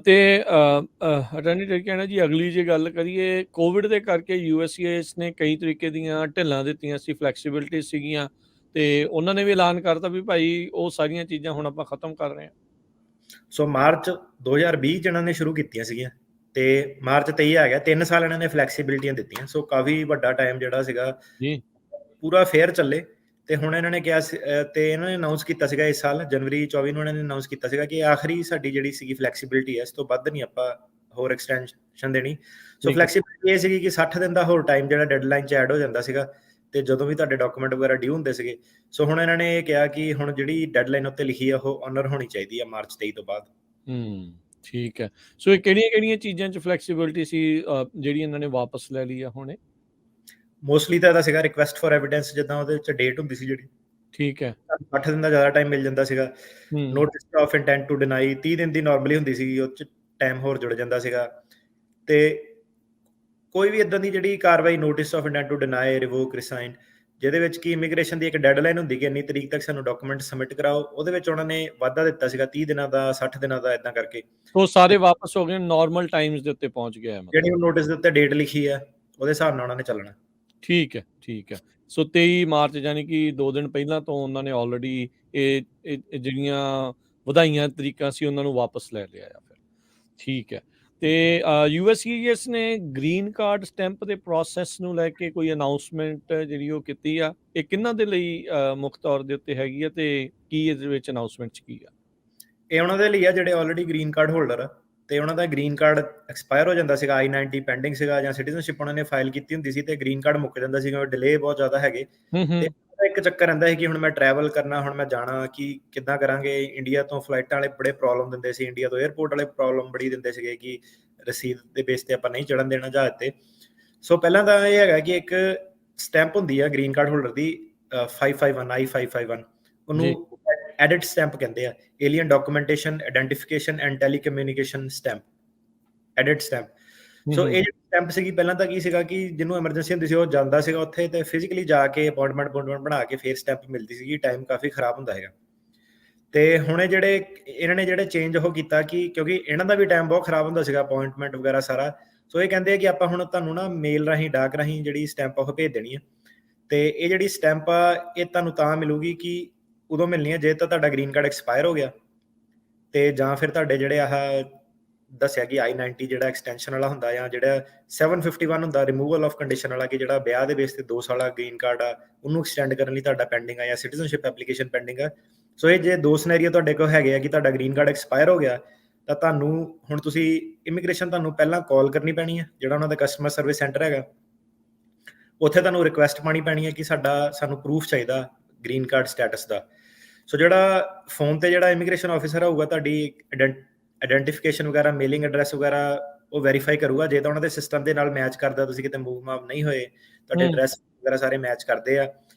ਤੇ attorney general ਕਹਿਣਾ ਜੀ, ਅਗਲੀ ਜੇ ਗੱਲ ਕਰੀਏ, ਕੋਵਿਡ ਦੇ ਕਰਕੇ ਯੂਐਸਸੀਐਸ ਨੇ ਕਈ ਤਰੀਕੇ ਦੀਆਂ ਢਿੱਲਾਂ ਦਿੱਤੀਆਂ ਸੀ, ਫਲੈਕਸੀਬਿਲਿਟੀ ਸੀਗੀਆਂ, ਤੇ ਉਹਨਾਂ ਨੇ ਵੀ ਐਲਾਨ ਕਰਤਾ ਵੀ ਭਾਈ ਉਹ ਸਾਰੀਆਂ ਚੀਜ਼ਾਂ ਹੁਣ ਆਪਾਂ ਖਤਮ ਕਰ ਰਹੇ ਹਾਂ। ਸੋ ਮਾਰਚ 2020 ਚ ਇਹਨਾਂ ਨੇ ਸ਼ੁਰੂ ਕੀਤੀਆਂ ਸੀਗੀਆਂ, ਤੇ ਮਾਰਚ 23 ਆ ਗਿਆ, 3 ਸਾਲ ਇਹਨਾਂ ਨੇ ਫਲੈਕਸੀਬਿਲਿਟੀਆਂ ਦਿੱਤੀਆਂ। ਸੋ ਕਾਫੀ ਵੱਡਾ ਟਾਈਮ ਜਿਹੜਾ ਸੀਗਾ ਜੀ ਪੂਰਾ ਫੇਅਰ ਚੱਲੇ। ਤੇ ਹੁਣ ਇਹਨਾਂ ਨੇ ਕਿਹਾ ਤੇ ਇਹਨਾਂ ਨੇ ਅਨਾਉਂਸ ਕੀਤਾ ਸੀਗਾ ਇਸ ਸਾਲ ਜਨਵਰੀ 24 ਨੂੰ ਇਹਨਾਂ ਨੇ ਅਨਾਉਂਸ ਕੀਤਾ ਸੀਗਾ ਕਿ ਆਖਰੀ ਸਾਡੀ ਜਿਹੜੀ ਸੀਗੀ ਫਲੈਕਸੀਬਿਲਿਟੀ ਹੈ, ਇਸ ਤੋਂ ਵੱਧ ਨਹੀਂ ਆਪਾਂ ਹੋਰ ਐਕਸਟੈਂਸ਼ਨ ਦੇਣੀ। ਸੋ ਫਲੈਕਸੀਬਿਲਿਟੀ ਇਹ ਸੀਗੀ ਕਿ 60 ਦਿਨ ਦਾ ਹੋਰ ਟਾਈਮ ਜਿਹੜਾ ਡੈਡਲਾਈਨ 'ਚ ਐਡ ਹੋ ਜਾਂਦਾ ਸੀਗਾ, ਤੇ ਜਦੋਂ ਵੀ ਤੁਹਾਡੇ ਡਾਕੂਮੈਂਟ ਵਗੈਰਾ ਡਿਊ ਹੁੰਦੇ ਸੀਗੇ। ਸੋ ਹੁਣ ਇਹਨਾਂ ਨੇ ਇਹ ਕਿਹਾ ਕਿ ਹੁਣ ਜਿਹੜੀ ਡੈਡਲਾਈਨ ਉੱਤੇ ਲਿਖੀ ਆ ਉਹ ਆਨਰ ਹੋਣੀ ਚਾਹੀਦੀ ਆ ਮਾਰਚ 23 ਤੋਂ ਬਾਅਦ। ਠੀਕ ਹੈ। ਸੋ ਇਹ ਕਿਹੜੀਆਂ ਚੀਜ਼ਾਂ 'ਚ ਫਲੈਕਸੀਬਿਲਿਟੀ ਸੀ ਜਿਹੜੀ ਇਹਨਾਂ ਨੇ ਵਾਪਸ ਲੈ ਲਈ ਆ ਹੁਣੇ? ਮੋਸਟਲੀ ਤਾਂ ਇਹਦਾ ਸੀਗਾ ਰਿਕੁਐਸਟ ਫॉर ਐਵੀਡੈਂਸ, ਜਿੱਦਾਂ ਉਹਦੇ ਵਿੱਚ ਡੇਟ ਹੁੰਦੀ ਸੀ ਜਿਹੜੀ, ਠੀਕ ਹੈ, 8 ਦਿਨ ਦਾ ਜ਼ਿਆਦਾ ਟਾਈਮ ਮਿਲ ਜਾਂਦਾ ਸੀਗਾ। Notice of intent to deny 30 ਦਿਨ ਦੀ ਨਾਰਮਲੀ ਹੁੰਦੀ ਸੀਗੀ, ਉਹ 'ਚ ਟਾਈਮ ਹੋਰ ਜੁੜ ਜਾਂਦਾ ਸੀਗਾ। ਤੇ ਕੋਈ ਵੀ ਇਦਾਂ ਦੀ ਜਿਹੜੀ ਕਾਰਵਾਈ notice of intent to deny, revoke, resign, ਜਿਹਦੇ ਵਿੱਚ ਕਿ ਇਮੀਗ੍ਰੇਸ਼ਨ ਦੀ ਇੱਕ ਡੈਡਲਾਈਨ ਹੁੰਦੀ ਕਿ ਇੰਨੀ ਤਰੀਕ ਤੱਕ ਸਾਨੂੰ ਡਾਕੂਮੈਂਟ ਸਬਮਿਟ ਕਰਾਓ, ਉਹਦੇ ਵਿੱਚ ਉਹਨਾਂ ਨੇ ਵਾਧਾ ਦਿੱਤਾ ਸੀਗਾ 30 ਦਿਨਾਂ ਦਾ, 60 ਦਿਨਾਂ ਦਾ, ਇਦਾਂ ਕਰਕੇ। ਉਹ ਸਾਰੇ ਵਾਪਸ ਹੋ ਗਏ, ਨਾਰਮਲ ਟਾਈਮਸ ਦੇ ਉੱਤੇ ਪਹੁੰਚ ਗਿਆ। ਜਿਹੜੀ ਨੋਟਿਸ ਦੇ ਉੱਤੇ ਡੇਟ ਲਿਖੀ ਆ ਉਹਦੇ ਹਿਸਾਬ ਨਾਲ ਉਹਨਾਂ ਨੇ ਚੱਲਣਾ। ਠੀਕ ਹੈ। ਸੋ 23 ਮਾਰਚ ਯਾਨੀ ਕਿ 2 ਦਿਨ ਪਹਿਲਾਂ ਤੋਂ ਉਹਨਾਂ ਨੇ ਆਲਰੇਡੀ ਇਹ ਜਿਹੜੀਆਂ ਵਧਾਈਆਂ ਤਰੀਕਾਂ ਸੀ ਉਹਨਾਂ ਨੂੰ ਵਾਪਸ ਲੈ ਲਿਆ ਆ ਫਿਰ। ਠੀਕ ਹੈ। ਤੇ ਯੂਐਸਸੀਐਸ ਨੇ ਗ੍ਰੀਨ ਕਾਰਡ ਸਟੈਂਪ ਦੇ ਪ੍ਰੋਸੈਸ ਨੂੰ ਲੈ ਕੇ ਕੋਈ ਅਨਾਉਂਸਮੈਂਟ ਜਿਹੜੀ ਉਹ ਕੀਤੀ ਆ, ਇਹ ਕਿਹਨਾਂ ਦੇ ਲਈ ਮੁੱਖ ਤੌਰ ਦੇ ਉੱਤੇ ਹੈਗੀ ਆ, ਤੇ ਕੀ ਇਹਦੇ ਵਿੱਚ ਅਨਾਉਂਸਮੈਂਟ 'ਚ ਕੀ ਆ? ਇਹ ਉਹਨਾਂ ਦੇ ਲਈ ਆ ਜਿਹੜੇ ਆਲਰੇਡੀ ਗ੍ਰੀਨ ਕਾਰਡ ਹੋਲਡਰ ਆ, ਤੇ ਉਹਨਾਂ ਦਾ ਗ੍ਰੀਨ ਕਾਰਡ ਐਕਸਪਾਇਰ ਹੋ ਜਾਂਦਾ ਸੀਗਾ, I-90 ਪੈਂਡਿੰਗ ਸੀਗਾ, ਜਾਂ ਸਿਟੀਜ਼ਨਸ਼ਿਪ ਉਹਨਾਂ ਨੇ ਫਾਈਲ ਕੀਤੀ ਹੁੰਦੀ ਸੀ, ਤੇ ਗ੍ਰੀਨ ਕਾਰਡ ਮੁੱਕ ਜਾਂਦਾ ਸੀਗਾ, ਡਿਲੇ ਬਹੁਤ ਜ਼ਿਆਦਾ ਹੈਗੇ। ਤੇ ਇੱਕ ਚੱਕਰ ਰਹਿੰਦਾ ਹੈ ਕਿ ਹੁਣ ਮੈਂ ਟਰੈਵਲ ਕਰਨਾ, ਹੁਣ ਮੈਂ ਜਾਣਾ ਕਿ ਕਿੱਦਾਂ ਕਰਾਂਗੇ। ਇੰਡੀਆ ਤੋਂ ਫਲਾਈਟਾਂ ਵਾਲੇ ਬੜੇ ਪ੍ਰੋਬਲਮ ਦਿੰਦੇ ਸੀ, ਇੰਡੀਆ ਤੋਂ 에ਅਰਪੋਰਟ ਵਾਲੇ ਪ੍ਰੋਬਲਮ ਬੜੀ ਦਿੰਦੇ ਸੀਗੇ ਕਿ ਰਸੀਦ ਦੇ ਬੇਸ ਤੇ ਆਪਾਂ ਨਹੀਂ ਚੜਨ ਦੇਣਾ ਜਹਾਜ਼ ਤੇ। ਸੋ ਪਹਿਲਾਂ ਤਾਂ ਇਹ ਹੈਗਾ ਕਿ ਇੱਕ ਸਟੈਂਪ ਹੁੰਦੀ ਆ ਗ੍ਰੀਨ ਕਾਰਡ ਹੋਲਡਰ ਦੀ, 551 I-551, ਉਹਨੂੰ ਐਡਿਟ ਸਟੈਂਪ ਕਹਿੰਦੇ ਆ, alien documentation, identification and telecommunication stamp, ADIT stamp. So ਇਹ ਜਿਹੜੀ ਸਟੈਂਪ ਸੀਗੀ ਪਹਿਲਾਂ ਤਾਂ ਕੀ ਸੀਗਾ ਕਿ ਜਿਹਨੂੰ ਐਮਰਜੈਂਸੀ ਹੁੰਦੀ ਸੀ ਉਹ ਜਾਂਦਾ ਸੀਗਾ ਉੱਥੇ, ਤੇ ਫਿਜ਼ੀਕਲੀ ਜਾ ਕੇ ਅਪਾਇੰਟਮੈਂਟ ਬਣਾ ਕੇ ਫਿਰ ਸਟੈਂਪ ਮਿਲਦੀ ਸੀਗੀ, ਟਾਈਮ ਕਾਫੀ ਖਰਾਬ ਹੁੰਦਾ ਹੈਗਾ। ਤੇ ਹੁਣ ਇਹਨਾਂ ਨੇ ਜਿਹੜੇ ਚੇਂਜ ਉਹ ਕੀਤਾ ਕਿ ਕਿਉਂਕਿ ਇਹਨਾਂ ਦਾ ਵੀ ਟਾਈਮ ਬਹੁਤ ਖਰਾਬ ਹੁੰਦਾ ਸੀਗਾ, ਅਪਾਇੰਟਮੈਂਟ ਵਗੈਰਾ ਸਾਰਾ। ਸੋ ਇਹ ਕਹਿੰਦੇ ਆ ਕਿ ਆਪਾਂ ਹੁਣ ਤੁਹਾਨੂੰ ਨਾ ਮੇਲ ਰਾਹੀਂ, ਡਾਕ ਰਾਹੀਂ ਜਿਹੜੀ ਸਟੈਂਪ ਉਹ ਭੇਜ ਦੇਣੀ ਹੈ। ਤੇ ਇਹ ਜਿਹੜੀ ਸਟੈਂਪ ਆ ਇਹ ਤੁਹਾਨੂੰ ਤਾਂ ਮਿਲੂਗੀ ਕਿ ਉਦੋਂ ਮਿਲਣੀ ਹੈ ਜੇ ਤਾਂ ਤੁਹਾਡਾ ਗ੍ਰੀਨ ਕਾਰਡ ਐਕਸਪਾਇਰ ਹੋ ਗਿਆ, ਤੇ ਜਾਂ ਫਿਰ ਤੁਹਾਡੇ ਜਿਹੜੇ ਆਹ ਦੱਸਿਆ ਕਿ I-90 ਜਿਹੜਾ ਐਕਸਟੈਂਸ਼ਨ ਵਾਲਾ ਹੁੰਦਾ, ਜਾਂ ਜਿਹੜਾ 751 ਹੁੰਦਾ ਰਿਮੂਵਲ ਆਫ ਕੰਡੀਸ਼ਨ ਵਾਲਾ, ਕਿ ਜਿਹੜਾ ਵਿਆਹ ਦੇ ਬੇਸ ਤੇ 2 ਸਾਲਾ ਗ੍ਰੀਨ ਕਾਰਡ ਆ ਉਹਨੂੰ ਐਕਸਟੈਂਡ ਕਰਨ ਲਈ ਤੁਹਾਡਾ ਪੈਂਡਿੰਗ ਆ, ਜਾਂ ਸਿਟੀਜ਼ਨਸ਼ਿਪ ਐਪਲੀਕੇਸ਼ਨ ਪੈਂਡਿੰਗ ਆ। ਸੋ ਇਹ ਜੇ 2 ਸਿਨੈਰੀਓ ਤੁਹਾਡੇ ਕੋਲ ਹੈਗੇ ਆ ਕਿ ਤੁਹਾਡਾ ਗ੍ਰੀਨ ਕਾਰਡ ਐਕਸਪਾਇਰ ਹੋ ਗਿਆ, ਤਾਂ ਤੁਹਾਨੂੰ ਹੁਣ ਤੁਸੀਂ ਇਮੀਗ੍ਰੇਸ਼ਨ ਤੁਹਾਨੂੰ ਪਹਿਲਾਂ ਕਾਲ ਕਰਨੀ ਪੈਣੀ ਹੈ, ਜਿਹੜਾ ਉਹਨਾਂ ਦਾ ਕਸਟਮਰ ਸਰਵਿਸ ਸੈਂਟਰ ਹੈਗਾ, ਉੱਥੇ ਤੁਹਾਨੂੰ ਰਿਕੁਐਸਟ ਪਾਣੀ ਪੈਣੀ ਹੈ ਕਿ ਸਾਨੂੰ ਪ੍ਰੂਫ ਚਾਹੀਦਾ ਗ੍ਰੀਨ ਕਾਰਡ ਸਟੇਟਸ ਦਾ। ਸੋ ਜਿਹੜਾ ਫੋਨ ਤੇ ਜਿਹੜਾ ਇਮੀਗ੍ਰੇਸ਼ਨ ਆਫਿਸਰ ਹੋਊਗਾ ਤੁਹਾਡੀ ਆਇਡੈਂਟੀਫਿਕੇਸ਼ਨ ਵਗੈਰਾ, ਮੇਲਿੰਗ ਐਡਰੈਸ ਵਗੈਰਾ ਉਹ ਵੈਰੀਫਾਈ ਕਰੂਗਾ। ਜੇ ਤਾਂ ਉਹਨਾਂ ਦੇ ਸਿਸਟਮ ਦੇ ਨਾਲ ਮੈਚ ਕਰਦਾ, ਤੁਸੀਂ ਕਿਤੇ ਮੂਵ ਮਾਵ ਨਹੀਂ ਹੋਏ, ਤੁਹਾਡੇ ਐਡਰੈਸ ਵਗੈਰਾ ਸਾਰੇ ਮੈਚ ਕਰਦੇ ਆ,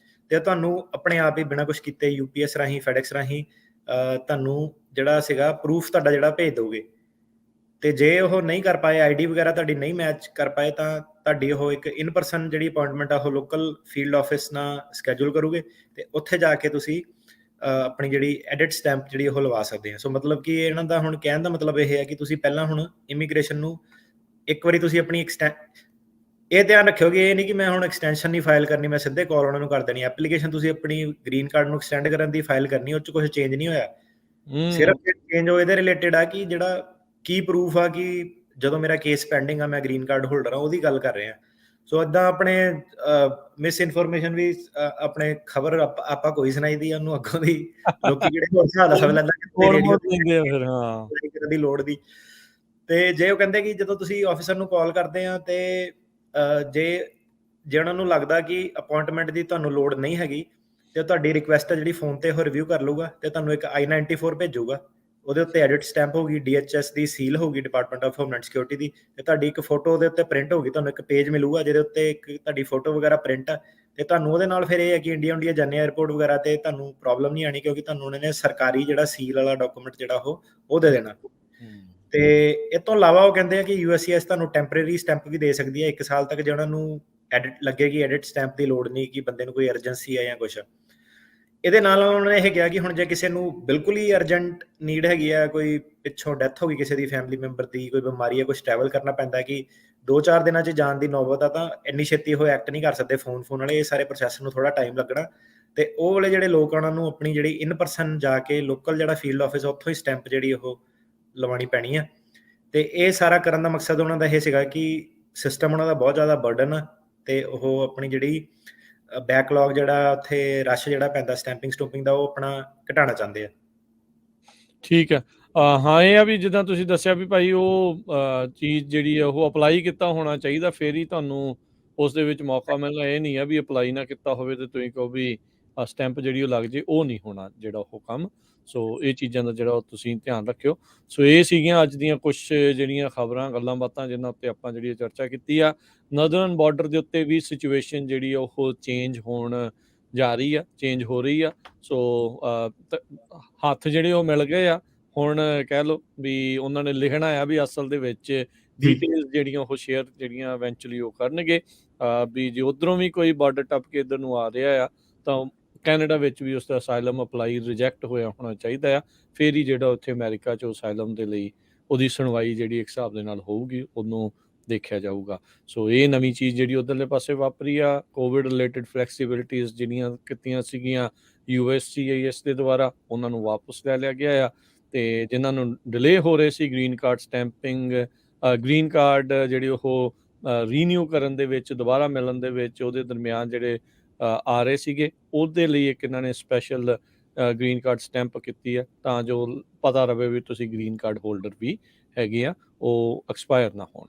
ਤੇ ਤੁਹਾਨੂੰ ਆਪਣੇ ਆਪ ਹੀ ਬਿਨਾਂ ਕੁਝ ਕੀਤੇ UPS ਰਾਹੀਂ, FedEx ਰਾਹੀਂ ਤੁਹਾਨੂੰ ਜਿਹੜਾ ਸੀਗਾ ਪ੍ਰੂਫ ਤੁਹਾਡਾ ਜਿਹੜਾ ਭੇਜ ਦੋਗੇ। ਤੇ ਜੇ ਉਹ ਨਹੀਂ ਕਰ ਪਾਏ, ID ਵਗੈਰਾ ਤੁਹਾਡੀ ਨਹੀਂ ਮੈਚ ਕਰ ਪਾਏ, ਤਾਂ ਤੁਹਾਡੀ ਉਹ ਇੱਕ ਇਨ ਪਰਸਨ ਜਿਹੜੀ ਅਪਾਇੰਟਮੈਂਟ ਆ ਉਹ ਲੋਕਲ ਫੀਲਡ ਆਫਿਸ ਨਾਲ ਸਕੈਜੂਲ ਕਰੋਗੇ, ਤੇ ਉੱਥੇ ਜਾ ਕੇ ਤੁਸੀਂ ਆਪਣੀ ਜਿਹੜੀ ਐਡਿਟ ਸਟੈਂਪ ਜਿਹੜੀ ਉਹ ਲਵਾ ਸਕਦੇ ਆ। ਸੋ ਮਤਲਬ ਕਿ ਇਹਨਾਂ ਦਾ ਹੁਣ ਕਹਿਣ ਦਾ ਮਤਲਬ ਇਹ ਹੈ ਕਿ ਤੁਸੀਂ ਪਹਿਲਾਂ ਹੁਣ ਇਮੀਗ੍ਰੇਸ਼ਨ ਨੂੰ ਇੱਕ ਵਾਰੀ ਤੁਸੀਂ ਆਪਣੀ ਇਹ ਧਿਆਨ ਰੱਖਿਓ ਕਿ ਇਹ ਨਹੀਂ ਕਿ ਮੈਂ ਹੁਣ ਐਕਸਟੈਂਸ਼ਨ ਨਹੀਂ ਫਾਈਲ ਕਰਨੀ, ਮੈਂ ਸਿੱਧੇ ਕਾਲ ਉਹਨਾਂ ਨੂੰ ਕਰ ਦੇਣੀ। ਐਪਲੀਕੇਸ਼ਨ ਤੁਸੀਂ ਆਪਣੀ ਗ੍ਰੀਨ ਕਾਰਡ ਨੂੰ ਐਕਸਟੈਂਡ ਕਰਨ ਦੀ ਫਾਈਲ ਕਰਨੀ, ਉਹ 'ਚ ਕੁਝ ਚੇਂਜ ਨਹੀਂ ਹੋਇਆ। ਸਿਰਫ ਚੇਂਜ ਉਹ ਇਹਦੇ ਰਿਲੇਟਡ ਆ ਕਿ ਜਿਹੜਾ ਕੀ ਪ੍ਰੂਫ ਆ ਕਿ ਜਦੋਂ ਮੇਰਾ ਕੇਸ ਪੈਂਡਿੰਗ ਆ, ਮੈਂ ਗ੍ਰੀਨ ਕਾਰਡ ਹੋਲਡਰ ਆ, ਉਹਦੀ ਗੱਲ ਕਰ ਰਹੇ ਆ। ਸੋ ਏਦਾਂ ਆਪਣੇ ਮਿਸ ਇਨਫੋਰਮੇਸ਼ਨ ਵੀ ਆਪਣੇ ਖਬਰ ਆਪਾਂ ਕੋਈ ਸੁਣਾਈ ਦੀ ਉਹਨੂੰ ਅੱਗੋਂ ਦੀ ਲੋਕੀ ਜਿਹੜੇ ਹੋਰ ਹਿਸਾਬ ਦਾ ਸਮਝ ਲੈਂਦਾ ਦੀ ਲੋੜ ਦੀ। ਤੇ ਜੇ ਉਹ ਕਹਿੰਦੇ ਕਿ ਜਦੋਂ ਤੁਸੀਂ ਆਫਿਸਰ ਨੂੰ ਕਾਲ ਕਰਦੇ ਆ, ਤੇ ਜੇ ਉਹਨਾਂ ਨੂੰ ਲੱਗਦਾ ਕਿ ਅਪਾਇੰਟਮੈਂਟ ਦੀ ਤੁਹਾਨੂੰ ਲੋੜ ਨਹੀਂ ਹੈਗੀ, ਤੇ ਤੁਹਾਡੀ ਰਿਕੁਐਸਟ ਜਿਹੜੀ ਫੋਨ ਤੇ ਉਹ ਰਿਵਿਊ ਕਰ ਲੂਗਾ, ਤੇ ਤੁਹਾਨੂੰ ਇੱਕ I-94 ਭੇਜੂਗਾ, ਉਹਦੇ ਉੱਤੇ ਐਡਿਟ ਸਟੈਂਪ ਹੋਗੀ, DHS ਦੀ ਸੀਲ ਹੋਗੀ, ਡਿਪਾਰਟਮੈਂਟ ਆਫ ਹੋਮਲੈਂਡ ਸਿਕਿਉਰਿਟੀ ਦੀ, ਤੇ ਤੁਹਾਡੀ ਇੱਕ ਫੋਟੋ ਉਹਦੇ ਉੱਤੇ ਪ੍ਰਿੰਟ ਹੋਗੀ। ਤੁਹਾਨੂੰ ਇੱਕ ਪੇਜ ਮਿਲੂਗਾ ਜਿਹਦੇ ਉੱਤੇ ਇੱਕ ਤੁਹਾਡੀ ਫੋਟੋ ਵਗੈਰਾ ਪ੍ਰਿੰਟ ਆ, ਤੇ ਤੁਹਾਨੂੰ ਉਹਦੇ ਨਾਲ ਫਿਰ ਇਹ ਹੈ ਕਿ ਇੰਡੀਆ ਜਾਂਦੇ 에ਅਰਪੋਰਟ ਵਗੈਰਾ ਤੇ ਤੁਹਾਨੂੰ ਪ੍ਰੋਬਲਮ ਨਹੀਂ ਆਣੀ, ਕਿਉਂਕਿ ਤੁਹਾਨੂੰ ਉਹਨਾਂ ਨੇ ਸਰਕਾਰੀ ਜਿਹੜਾ ਸੀਲ ਵਾਲਾ ਡਾਕੂਮੈਂਟ ਜਿਹੜਾ ਉਹ ਦੇ ਦੇਣਾ। ਤੇ ਇਹ ਤੋਂ ਇਲਾਵਾ ਉਹ ਕਹਿੰਦੇ ਆ ਕਿ USCIS ਤੁਹਾਨੂੰ ਟੈਂਪਰੇਰੀ ਸਟੈਂਪ ਵੀ ਦੇ ਸਕਦੀ ਹੈ 1 ਸਾਲ ਤੱਕ, ਜੇ ਉਹਨਾਂ ਨੂੰ ਐਡਿਟ ਲੱਗੇਗੀ ਐਡਿਟ ਸਟੈਂਪ ਦੀ ਲੋੜ ਨਹੀਂ ਕਿ ਬੰਦੇ ਨੂੰ ਕੋਈ ਐਮਰਜੈਂਸੀ ਹੈ ਜਾਂ ਕੁਛ। ਇਹਦੇ ਨਾਲ ਉਹਨਾਂ ਨੇ ਇਹ ਕਿਹਾ ਕਿ ਹੁਣ ਜੇ ਕਿਸੇ ਨੂੰ ਬਿਲਕੁਲ ਹੀ ਅਰਜੈਂਟ ਨੀਡ ਹੈਗੀ ਆ, ਕੋਈ ਪਿੱਛੋਂ ਡੈਥ ਹੋ ਗਈ ਕਿਸੇ ਦੀ ਫੈਮਿਲੀ ਮੈਂਬਰ ਦੀ, ਕੋਈ ਬਿਮਾਰੀ ਹੈ, ਕੁਝ ਟਰੈਵਲ ਕਰਨਾ ਪੈਂਦਾ ਕਿ 2-4 ਦਿਨਾਂ 'ਚ ਜਾਣ ਦੀ ਨੌਬਤ ਆ, ਤਾਂ ਇੰਨੀ ਛੇਤੀ ਉਹ ਐਕਟ ਨਹੀਂ ਕਰ ਸਕਦੇ ਫੋਨ ਵਾਲੇ, ਇਹ ਸਾਰੇ ਪ੍ਰੋਸੈਸ ਨੂੰ ਥੋੜਾ ਟਾਈਮ ਲੱਗਣਾ। ਤੇ ਉਹ ਵਾਲੇ ਜਿਹੜੇ ਲੋਕ ਆ ਉਹਨਾਂ ਨੂੰ ਆਪਣੀ ਜਿਹੜੀ ਇਨ ਪਰਸਨ ਜਾ ਕੇ ਲੋਕਲ ਜਿਹੜਾ ਫੀਲਡ ਆਫਿਸ ਉੱਥੋਂ ਹੀ ਸਟੈਂਪ ਜਿਹੜੀ ਉਹ ਲਵਾਉਣੀ ਪੈਣੀ ਆ। ਤੇ ਇਹ ਸਾਰਾ ਕਰਨ ਦਾ ਮਕਸਦ ਉਹਨਾਂ ਦਾ ਇਹ ਸੀਗਾ ਕਿ ਸਿਸਟਮ ਉਹਨਾਂ ਦਾ ਬਹੁਤ ਜ਼ਿਆਦਾ ਬਰਡਨ ਆ, ਤੇ ਉਹ ਆਪਣੀ ਜਿਹੜੀ ਬੈਕਲੌਗ ਜਿਹੜਾ ਉੱਥੇ ਰਸ਼ ਜਿਹੜਾ ਪੈਂਦਾ ਸਟੈਂਪਿੰਗ ਸਟੂਪਿੰਗ ਦਾ, ਉਹ ਆਪਣਾ ਘਟਾਉਣਾ ਚਾਹੁੰਦੇ ਆ। ਠੀਕ ਹੈ। ਹਾਂ, ਇਹ ਆ ਵੀ ਜਿੱਦਾਂ ਤੁਸੀਂ ਦੱਸਿਆ ਵੀ ਭਾਈ ਉਹ ਚੀਜ਼ ਜਿਹੜੀ ਆ ਉਹ ਅਪਲਾਈ ਕੀਤਾ ਹੋਣਾ ਚਾਹੀਦਾ, ਫਿਰ ਹੀ ਤੁਹਾਨੂੰ ਉਸ ਦੇ ਵਿੱਚ ਮੌਕਾ ਮਿਲਣਾ। ਇਹ ਨਹੀਂ ਆ ਵੀ ਅਪਲਾਈ ਨਾ ਕੀਤਾ ਹੋਵੇ ਤੇ ਤੁਸੀਂ ਕਹੋ ਵੀ ਸਟੈਂਪ ਜਿਹੜੀ ਉਹ ਲੱਗ ਜੇ, ਉਹ ਨਹੀਂ ਹੋਣਾ ਜਿਹੜਾ ਉਹ ਕੰਮ। ਸੋ ਇਹ ਚੀਜ਼ਾਂ ਦਾ ਜਿਹੜਾ ਉਹ ਤੁਸੀਂ ਧਿਆਨ ਰੱਖਿਓ। ਸੋ ਇਹ ਸੀਗੀਆਂ ਅੱਜ ਦੀਆਂ ਕੁਝ ਜਿਹੜੀਆਂ ਖਬਰਾਂ, ਗੱਲਾਂ ਬਾਤਾਂ ਜਿਨ੍ਹਾਂ ਉੱਤੇ ਆਪਾਂ ਜਿਹੜੀ ਚਰਚਾ ਕੀਤੀ ਆ। ਨਰਦਰਨ ਬਾਰਡਰ ਦੇ ਉੱਤੇ ਵੀ ਸਿਚੁਏਸ਼ਨ ਜਿਹੜੀ ਆ ਉਹ ਚੇਂਜ ਹੋਣ ਜਾ ਰਹੀ ਆ, ਚੇਂਜ ਹੋ ਰਹੀ ਆ। ਸੋ ਹੱਥ ਜਿਹੜੇ ਉਹ ਮਿਲ ਗਏ ਆ ਹੁਣ, ਕਹਿ ਲਓ ਵੀ ਉਹਨਾਂ ਨੇ ਲਿਖਣਾ ਆ ਵੀ ਅਸਲ ਦੇ ਵਿੱਚ ਡਿਟੇਲਸ ਜਿਹੜੀਆਂ ਉਹ ਸ਼ੇਅਰ ਜਿਹੜੀਆਂ ਇਵੈਂਚੁਅਲੀ ਉਹ ਕਰਨਗੇ। ਵੀ ਜੇ ਉੱਧਰੋਂ ਵੀ ਕੋਈ ਬਾਰਡਰ ਟੱਪ ਕੇ ਇੱਧਰ ਨੂੰ ਆ ਰਿਹਾ ਆ ਤਾਂ ਕੈਨੇਡਾ ਵਿੱਚ ਵੀ ਉਸ ਦਾ ਅਸਾਈਲਮ ਅਪਲਾਈ ਰਿਜੈਕਟ ਹੋਇਆ ਹੋਣਾ ਚਾਹੀਦਾ ਆ, ਫਿਰ ਹੀ ਜਿਹੜਾ ਉੱਥੇ ਅਮਰੀਕਾ 'ਚ ਅਸਾਈਲਮ ਦੇ ਲਈ ਉਹਦੀ ਸੁਣਵਾਈ ਜਿਹੜੀ ਇੱਕ ਹਿਸਾਬ ਦੇ ਨਾਲ ਹੋਊਗੀ, ਉਹਨੂੰ ਦੇਖਿਆ ਜਾਊਗਾ। ਸੋ ਇਹ ਨਵੀਂ ਚੀਜ਼ ਜਿਹੜੀ ਉੱਧਰਲੇ ਪਾਸੇ ਵਾਪਰੀ ਆ। ਕੋਵਿਡ ਰਿਲੇਟਡ ਫਲੈਕਸੀਬਿਲਿਟੀਜ਼ ਜਿਹੜੀਆਂ ਕੀਤੀਆਂ ਸੀਗੀਆਂ USCIS ਦੇ ਦੁਆਰਾ, ਉਹਨਾਂ ਨੂੰ ਵਾਪਸ ਲੈ ਲਿਆ ਗਿਆ ਆ। ਤੇ ਜਿਨ੍ਹਾਂ ਨੂੰ ਡਿਲੇ ਹੋ ਰਹੇ ਸੀ green card stamping, green card ਜਿਹੜੇ ਉਹ ਰੀਨਿਊ ਕਰਨ ਦੇ ਵਿੱਚ, ਦੁਬਾਰਾ ਮਿਲਣ ਦੇ ਵਿੱਚ, ਉਹਦੇ ਦਰਮਿਆਨ ਜਿਹੜੇ ਆ ਰਹੇ ਸੀਗੇ, ਉਹਦੇ ਲਈ ਇੱਕ ਇਹਨਾਂ ਨੇ ਸਪੈਸ਼ਲ ਗ੍ਰੀਨ ਕਾਰਡ ਸਟੈਂਪ ਕੀਤੀ ਆ, ਤਾਂ ਜੋ ਪਤਾ ਰਵੇ ਵੀ ਤੁਸੀਂ ਗ੍ਰੀਨ ਕਾਰਡ ਹੋਲਡਰ ਵੀ ਹੈਗੇ ਆ, ਉਹ ਐਕਸਪਾਇਰ ਨਾ ਹੋਣ।